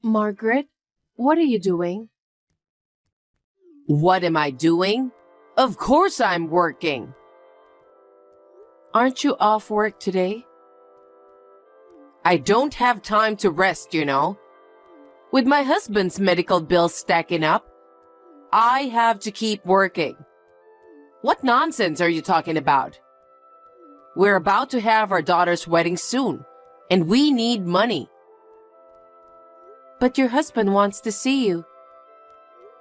Margaret, what are you doing? What am I doing? Of course I'm working. Aren't you off work today? I don't have time to rest, you know. With my husband's medical bills stacking up, I have to keep working. What nonsense are you talking about? We're about to have our daughter's wedding soon, and we need money. But your husband wants to see you.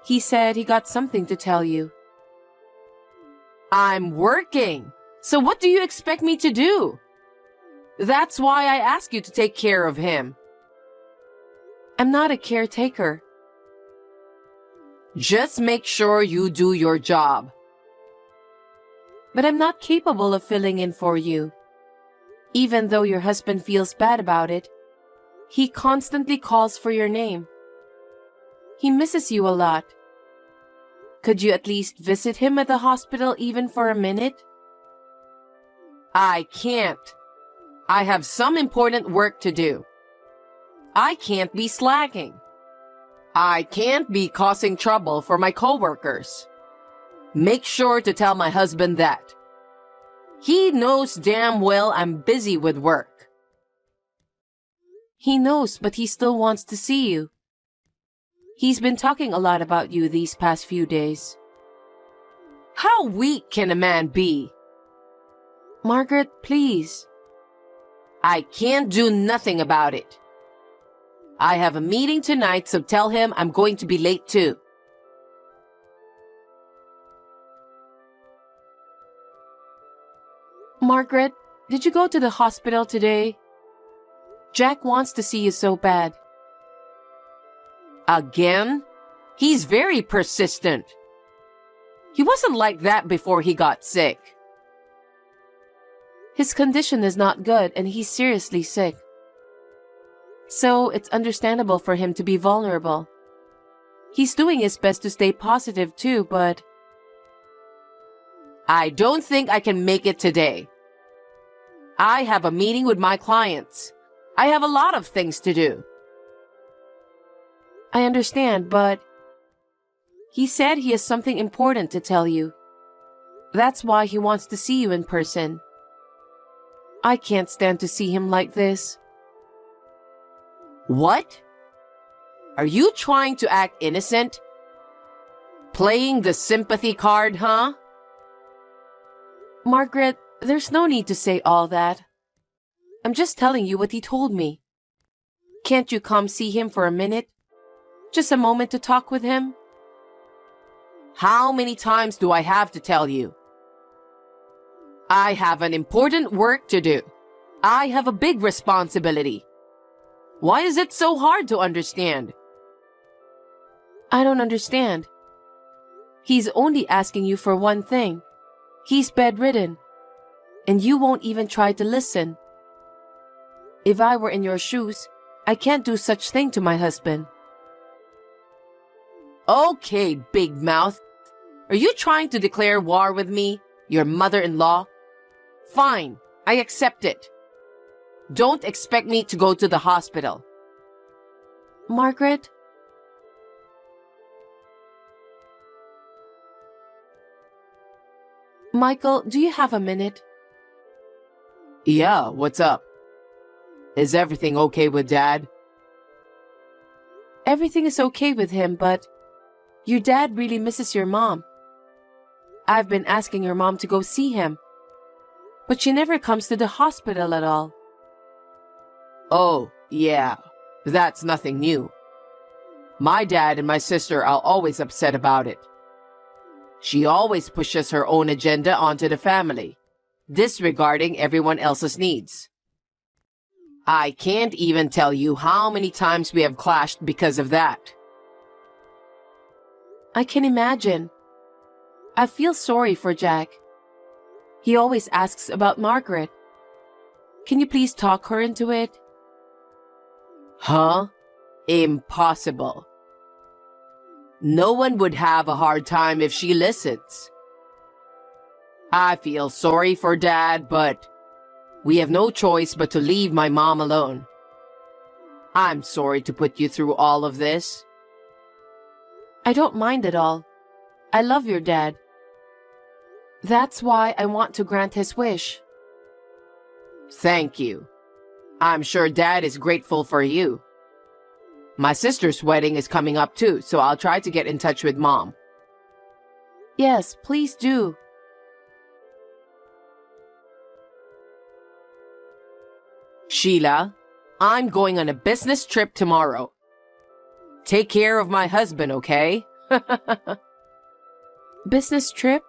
He said he got something to tell you. I'm working, so what do you expect me to do? That's why I ask you to take care of him. I'm not a caretaker. Just make sure you do your job. But I'm not capable of filling in for you. Even though your husband feels bad about it, he constantly calls for your name. He misses you a lot. Could you at least visit him at the hospital even for a minute? I can't. I have some important work to do. I can't be slacking. I can't be causing trouble for my coworkers. Make sure to tell my husband that. He knows damn well I'm busy with work. He knows, but he still wants to see you. He's been talking a lot about you these past few days. How weak can a man be? Margaret, please. I can't do nothing about it. I have a meeting tonight, so tell him I'm going to be late too. Margaret, did you go to the hospital today? Jack wants to see you so bad. Again? He's very persistent. He wasn't like that before he got sick. His condition is not good and he's seriously sick. So it's understandable for him to be vulnerable. He's doing his best to stay positive too, but... I don't think I can make it today. I have a meeting with my clients. I have a lot of things to do. I understand, but... He said he has something important to tell you. That's why he wants to see you in person. I can't stand to see him like this. What? Are you trying to act innocent? Playing the sympathy card, huh? Margaret, there's no need to say all that. I'm just telling you what he told me. Can't you come see him for a minute? Just a moment to talk with him? How many times do I have to tell you? I have an important work to do. I have a big responsibility. Why is it so hard to understand? I don't understand. He's only asking you for one thing. He's bedridden. And you won't even try to listen. If I were in your shoes, I can't do such thing to my husband. Okay, big mouth. Are you trying to declare war with me, your mother-in-law? Fine, I accept it. Don't expect me to go to the hospital. Margaret? Michael, do you have a minute? Yeah, what's up? Is everything okay with Dad? Everything is okay with him, but your dad really misses your mom. I've been asking your mom to go see him, but she never comes to the hospital at all. Oh, yeah, that's nothing new. My dad and my sister are always upset about it. She always pushes her own agenda onto the family, disregarding everyone else's needs. I can't even tell you how many times we have clashed because of that. I can imagine. I feel sorry for Jack. He always asks about Margaret. Can you please talk her into it? Huh? Impossible. No one would have a hard time if she listens. I feel sorry for Dad, but we have no choice but to leave my mom alone. I'm sorry to put you through all of this. I don't mind at all. I love your dad. That's why I want to grant his wish. Thank you. I'm sure Dad is grateful for you. My sister's wedding is coming up too, so I'll try to get in touch with Mom. Yes, please do. Sheila, I'm going on a business trip tomorrow. Take care of my husband, okay? Business trip?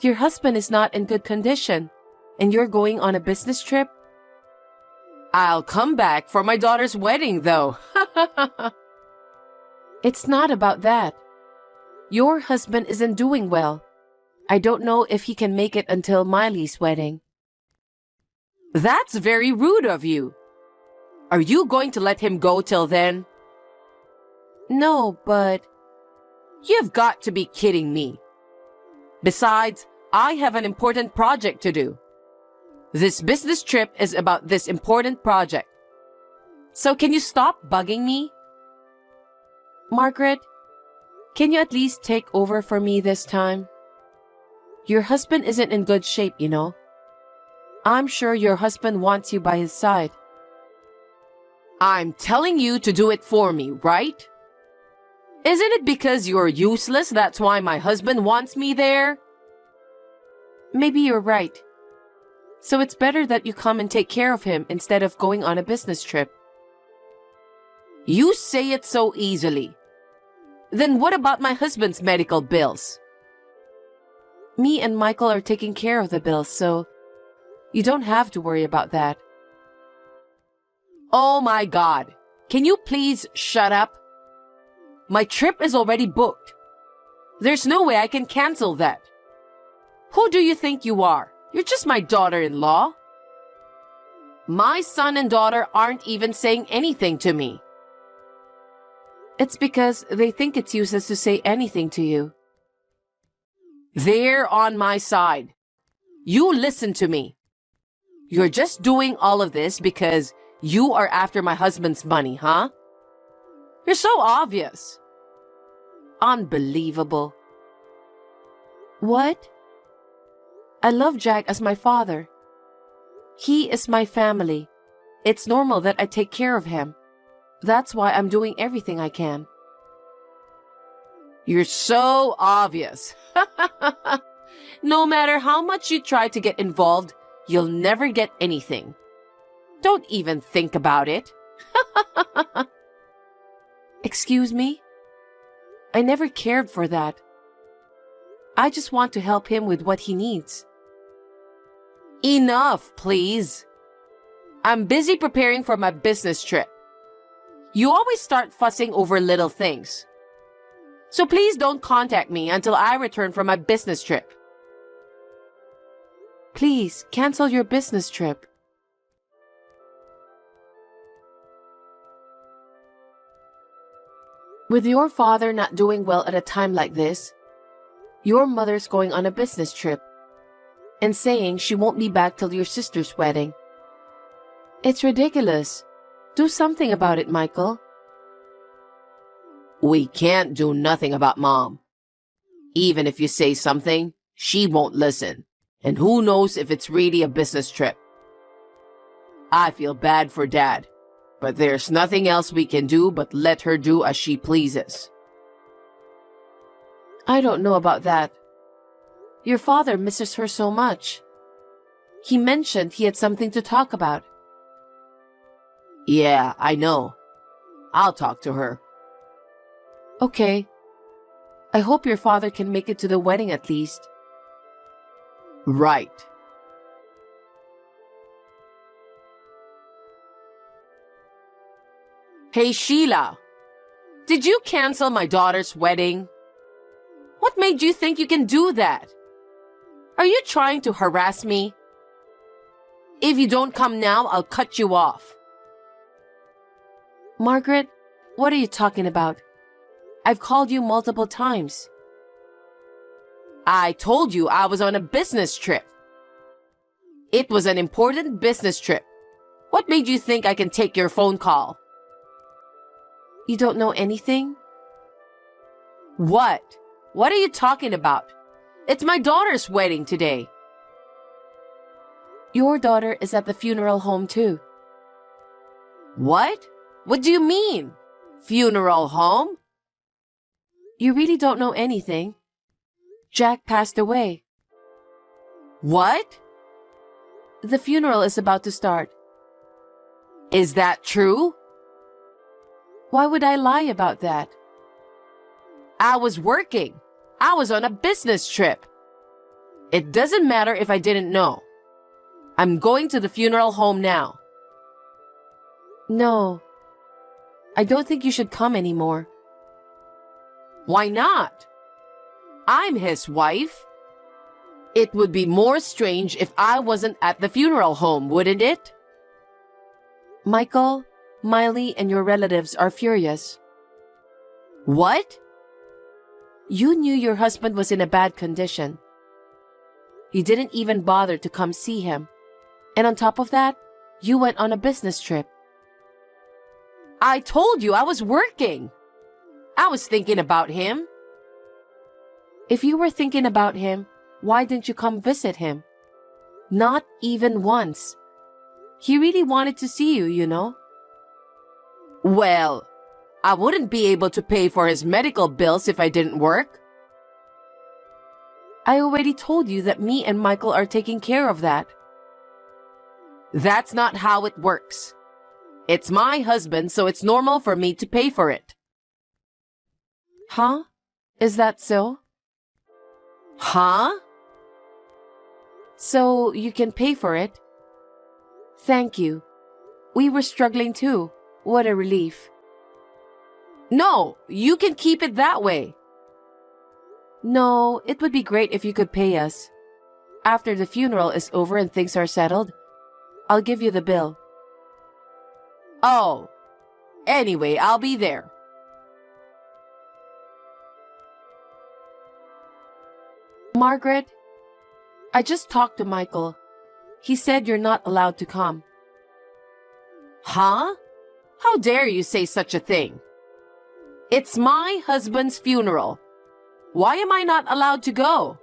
Your husband is not in good condition, and you're going on a business trip? I'll come back for my daughter's wedding, though. It's not about that. Your husband isn't doing well. I don't know if he can make it until Miley's wedding. That's very rude of you. Are you going to let him go till then? No, but... You've got to be kidding me. Besides, I have an important project to do. This business trip is about this important project. So can you stop bugging me? Margaret, can you at least take over for me this time? Your husband isn't in good shape, you know. I'm sure your husband wants you by his side. I'm telling you to do it for me, right? Isn't it because you're useless that's why my husband wants me there? Maybe you're right. So it's better that you come and take care of him instead of going on a business trip. You say it so easily. Then what about my husband's medical bills? Me and Michael are taking care of the bills, so you don't have to worry about that. Oh my God. Can you please shut up? My trip is already booked. There's no way I can cancel that. Who do you think you are? You're just my daughter-in-law. My son and daughter aren't even saying anything to me. It's because they think it's useless to say anything to you. They're on my side. You listen to me. You're just doing all of this because you are after my husband's money, huh? You're so obvious. Unbelievable. What? I love Jack as my father. He is my family. It's normal that I take care of him. That's why I'm doing everything I can. You're so obvious. No matter how much you try to get involved, you'll never get anything. Don't even think about it. Excuse me? I never cared for that. I just want to help him with what he needs. Enough, please. I'm busy preparing for my business trip. You always start fussing over little things. So please don't contact me until I return from my business trip. Please, cancel your business trip. With your father not doing well at a time like this, your mother's going on a business trip and saying she won't be back till your sister's wedding. It's ridiculous. Do something about it, Michael. We can't do nothing about Mom. Even if you say something, she won't listen. And who knows if it's really a business trip. I feel bad for Dad, but there's nothing else we can do but let her do as she pleases. I don't know about that. Your father misses her so much. He mentioned he had something to talk about. Yeah, I know. I'll talk to her. Okay. I hope your father can make it to the wedding at least. Right. Hey, Sheila. Did you cancel my daughter's wedding? What made you think you can do that? Are you trying to harass me? If you don't come now, I'll cut you off. Margaret, what are you talking about? I've called you multiple times. I told you I was on a business trip. It was an important business trip. What made you think I can take your phone call? You don't know anything? What? What are you talking about? It's my daughter's wedding today. Your daughter is at the funeral home too. What? What do you mean? Funeral home? You really don't know anything. Jack passed away. What? The funeral is about to start. Is that true? Why would I lie about that? I was working. I was on a business trip. It doesn't matter if I didn't know. I'm going to the funeral home now. No. I don't think you should come anymore. Why not? I'm his wife. It would be more strange if I wasn't at the funeral home, wouldn't it? Michael, Miley, and your relatives are furious. What? You knew your husband was in a bad condition. You didn't even bother to come see him. And on top of that, you went on a business trip. I told you I was working. I was thinking about him. If you were thinking about him, why didn't you come visit him? Not even once. He really wanted to see you, you know. Well, I wouldn't be able to pay for his medical bills if I didn't work. I already told you that me and Michael are taking care of that. That's not how it works. It's my husband, so it's normal for me to pay for it. Huh? Is that so? Huh? So you can pay for it? Thank you. We were struggling too. What a relief. No, you can keep it that way. No, it would be great if you could pay us. After the funeral is over and things are settled, I'll give you the bill. Oh, anyway, I'll be there. Margaret, I just talked to Michael. He said you're not allowed to come. Huh? How dare you say such a thing? It's my husband's funeral. Why am I not allowed to go?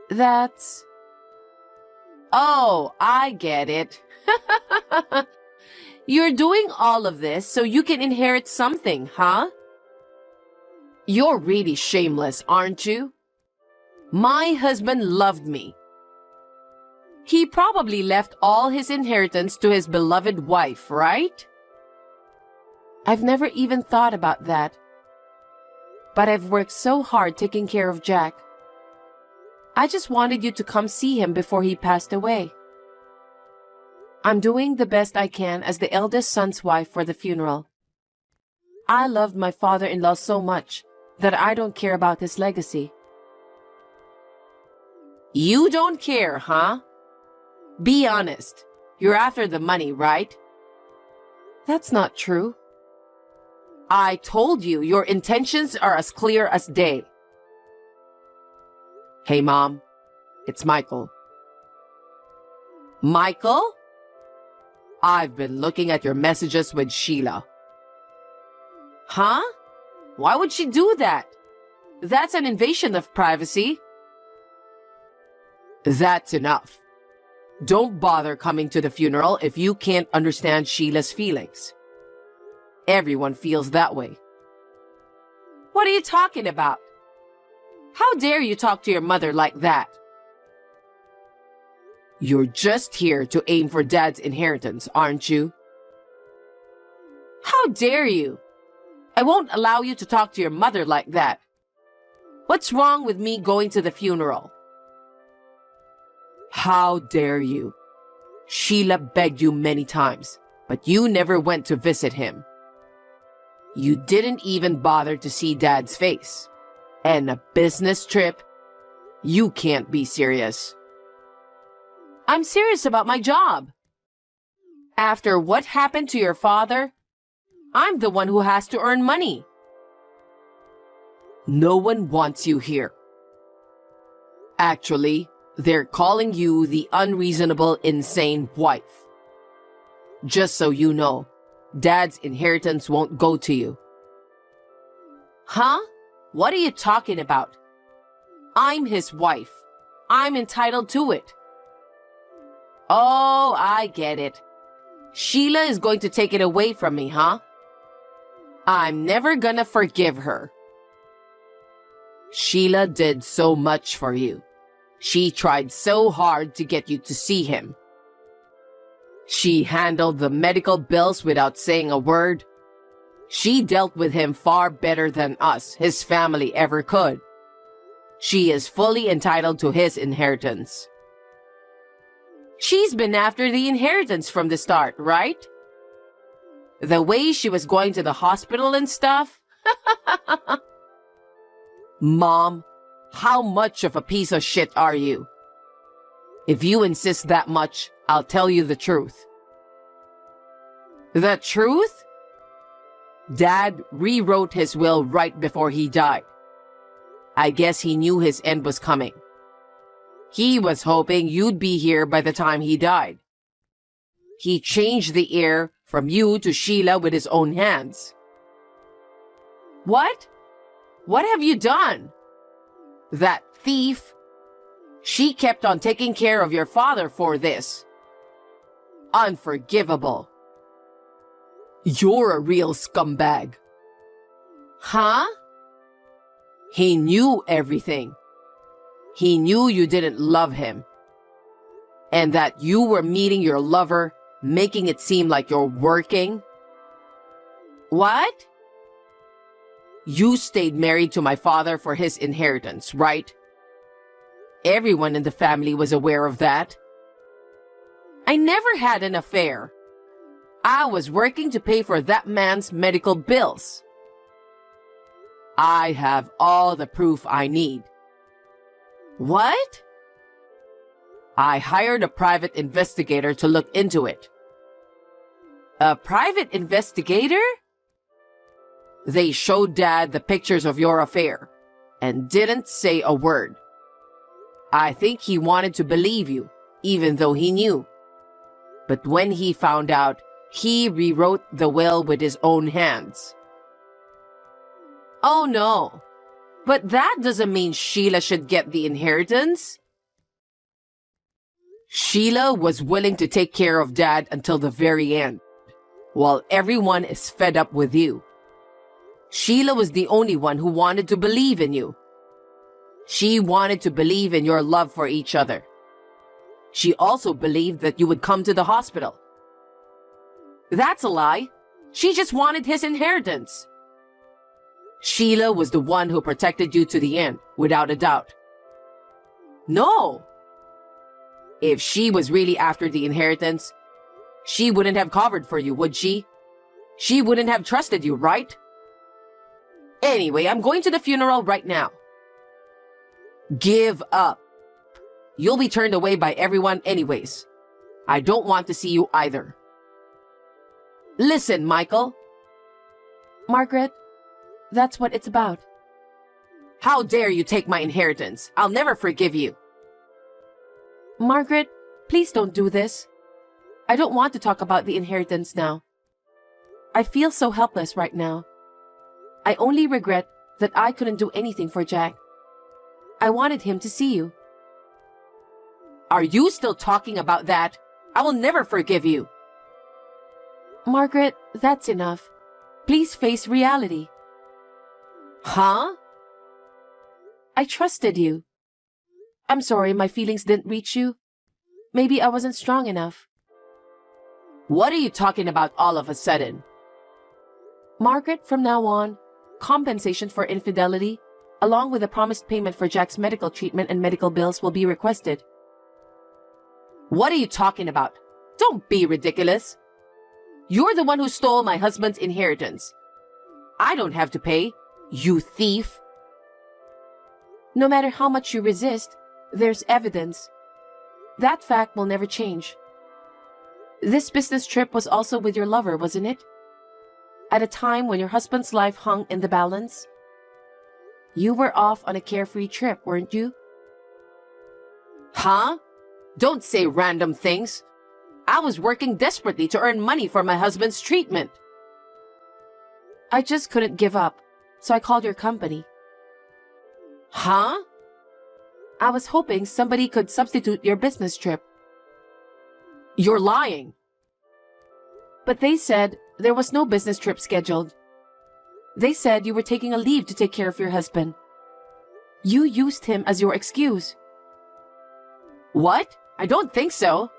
That's... Oh, I get it. You're doing all of this so you can inherit something, huh? You're really shameless, aren't you? My husband loved me. He probably left all his inheritance to his beloved wife, right? I've never even thought about that. But I've worked so hard taking care of Jack. I just wanted you to come see him before he passed away. I'm doing the best I can as the eldest son's wife for the funeral. I loved my father-in-law so much that I don't care about his legacy. You don't care, huh? Be honest. You're after the money, right? That's not true. I told you your intentions are as clear as day. Hey, Mom. It's Michael. Michael? I've been looking at your messages with Sheila. Huh? Why would she do that? That's an invasion of privacy. That's enough. Don't bother coming to the funeral if you can't understand Sheila's feelings. Everyone feels that way. What are you talking about? How dare you talk to your mother like that? You're just here to aim for Dad's inheritance, aren't you? How dare you? I won't allow you to talk to your mother like that. What's wrong with me going to the funeral? How dare you? Sheila begged you many times, but you never went to visit him. You didn't even bother to see Dad's face. And a business trip? You can't be serious. I'm serious about my job. After what happened to your father, I'm the one who has to earn money. No one wants you here. Actually, they're calling you the unreasonable, insane wife. Just so you know, Dad's inheritance won't go to you. Huh? What are you talking about? I'm his wife. I'm entitled to it. Oh, I get it. Sheila is going to take it away from me, huh? I'm never gonna forgive her. Sheila did so much for you. She tried so hard to get you to see him. She handled the medical bills without saying a word. She dealt with him far better than us, his family, ever could. She is fully entitled to his inheritance. She's been after the inheritance from the start, right? The way she was going to the hospital and stuff? Mom, how much of a piece of shit are you? If you insist that much, I'll tell you the truth. The truth? Dad rewrote his will right before he died. I guess he knew his end was coming. He was hoping you'd be here by the time he died. He changed the heir from you to Sheila with his own hands. What? What have you done? That thief. She kept on taking care of your father for this. Unforgivable. You're a real scumbag. Huh? He knew everything. He knew you didn't love him. And that you were meeting your lover, making it seem like you're working. What? You stayed married to my father for his inheritance, right? Everyone in the family was aware of that. I never had an affair. I was working to pay for that man's medical bills. I have all the proof I need. What? I hired a private investigator to look into it. A private investigator? They showed Dad the pictures of your affair and didn't say a word. I think he wanted to believe you, even though he knew. But when he found out, he rewrote the will with his own hands. Oh no, but that doesn't mean Sheila should get the inheritance. Sheila was willing to take care of Dad until the very end, while everyone is fed up with you. Sheila was the only one who wanted to believe in you. She wanted to believe in your love for each other. She also believed that you would come to the hospital. That's a lie. She just wanted his inheritance. Sheila was the one who protected you to the end, without a doubt. No. If she was really after the inheritance, she wouldn't have covered for you, would she? She wouldn't have trusted you, right? Anyway, I'm going to the funeral right now. Give up. You'll be turned away by everyone anyways. I don't want to see you either. Listen, Michael. Margaret, that's what it's about. How dare you take my inheritance? I'll never forgive you. Margaret, please don't do this. I don't want to talk about the inheritance now. I feel so helpless right now. I only regret that I couldn't do anything for Jack. I wanted him to see you. Are you still talking about that? I will never forgive you. Margaret, that's enough. Please face reality. Huh? I trusted you. I'm sorry my feelings didn't reach you. Maybe I wasn't strong enough. What are you talking about all of a sudden? Margaret, from now on, compensation for infidelity, along with a promised payment for Jack's medical treatment and medical bills will be requested. What are you talking about? Don't be ridiculous. You're the one who stole my husband's inheritance. I don't have to pay, you thief. No matter how much you resist, there's evidence. That fact will never change. This business trip was also with your lover, wasn't it? At a time when your husband's life hung in the balance? You were off on a carefree trip, weren't you? Huh? Don't say random things. I was working desperately to earn money for my husband's treatment. I just couldn't give up, so I called your company. Huh? I was hoping somebody could substitute your business trip. You're lying. But they said there was no business trip scheduled. They said you were taking a leave to take care of your husband. You used him as your excuse. What? I don't think so.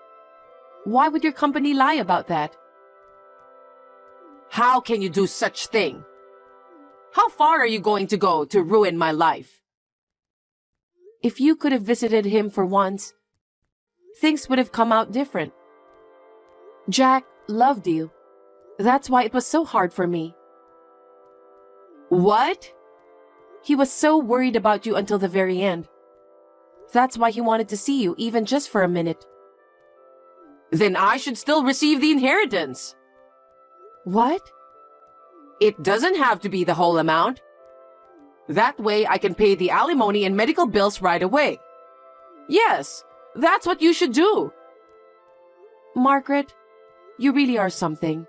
Why would your company lie about that? How can you do such thing? How far are you going to go to ruin my life? If you could have visited him for once, things would have come out different. Jack loved you. That's why it was so hard for me. What? He was so worried about you until the very end. That's why he wanted to see you, even just for a minute. Then I should still receive the inheritance. What? It doesn't have to be the whole amount. That way I can pay the alimony and medical bills right away. Yes, that's what you should do. Margaret, you really are something.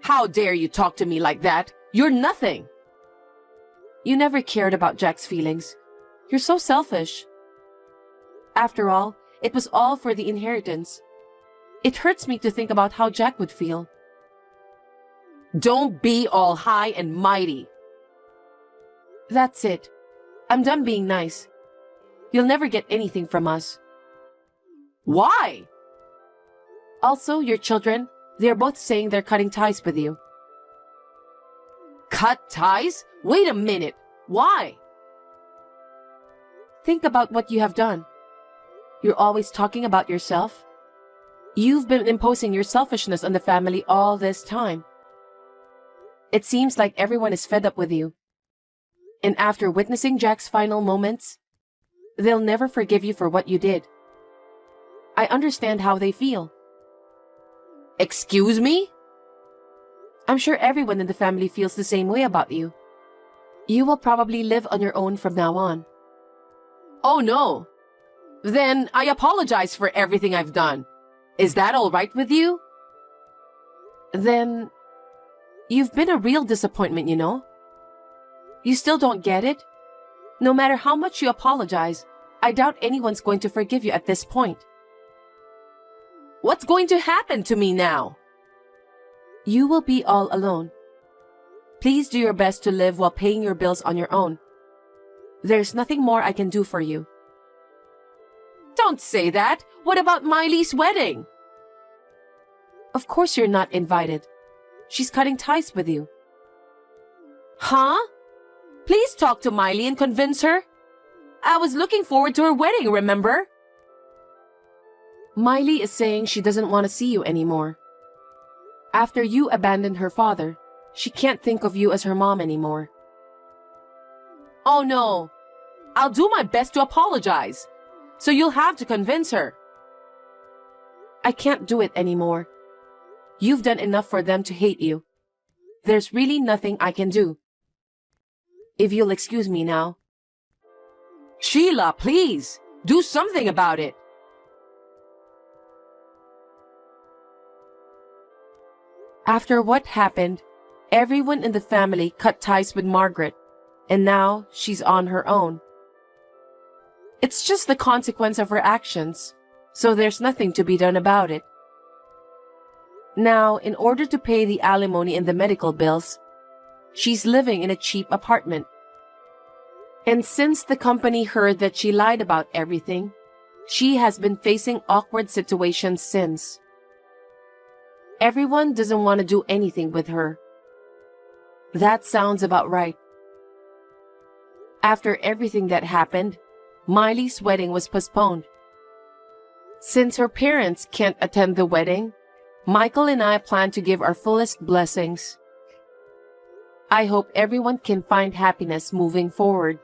How dare you talk to me like that? You're nothing. You never cared about Jack's feelings. You're so selfish. After all, it was all for the inheritance. It hurts me to think about how Jack would feel. Don't be all high and mighty. That's it. I'm done being nice. You'll never get anything from us. Why? Also, your children, they're both saying they're cutting ties with you. Cut ties? Wait a minute. Why? Think about what you have done. You're always talking about yourself. You've been imposing your selfishness on the family all this time. It seems like everyone is fed up with you. And after witnessing Jack's final moments, they'll never forgive you for what you did. I understand how they feel. Excuse me? I'm sure everyone in the family feels the same way about you. You will probably live on your own from now on. Oh no. Then I apologize for everything I've done. Is that all right with you? Then you've been a real disappointment, you know. You still don't get it? No matter how much you apologize, I doubt anyone's going to forgive you at this point. What's going to happen to me now? You will be all alone. Please do your best to live while paying your bills on your own. There's nothing more I can do for you. Don't say that. What about Miley's wedding? Of course you're not invited. She's cutting ties with you. Huh? Please talk to Miley and convince her. I was looking forward to her wedding, remember? Miley is saying she doesn't want to see you anymore. After you abandoned her father, she can't think of you as her mom anymore. Oh no. I'll do my best to apologize. So you'll have to convince her. I can't do it anymore. You've done enough for them to hate you. There's really nothing I can do. If you'll excuse me now. Sheila, please, do something about it. After what happened, everyone in the family cut ties with Margaret, and now she's on her own. It's just the consequence of her actions, so there's nothing to be done about it. Now, in order to pay the alimony and the medical bills, she's living in a cheap apartment. And since the company heard that she lied about everything, she has been facing awkward situations since. Everyone doesn't want to do anything with her. That sounds about right. After everything that happened, Miley's wedding was postponed. Since her parents can't attend the wedding, Michael and I plan to give our fullest blessings. I hope everyone can find happiness moving forward.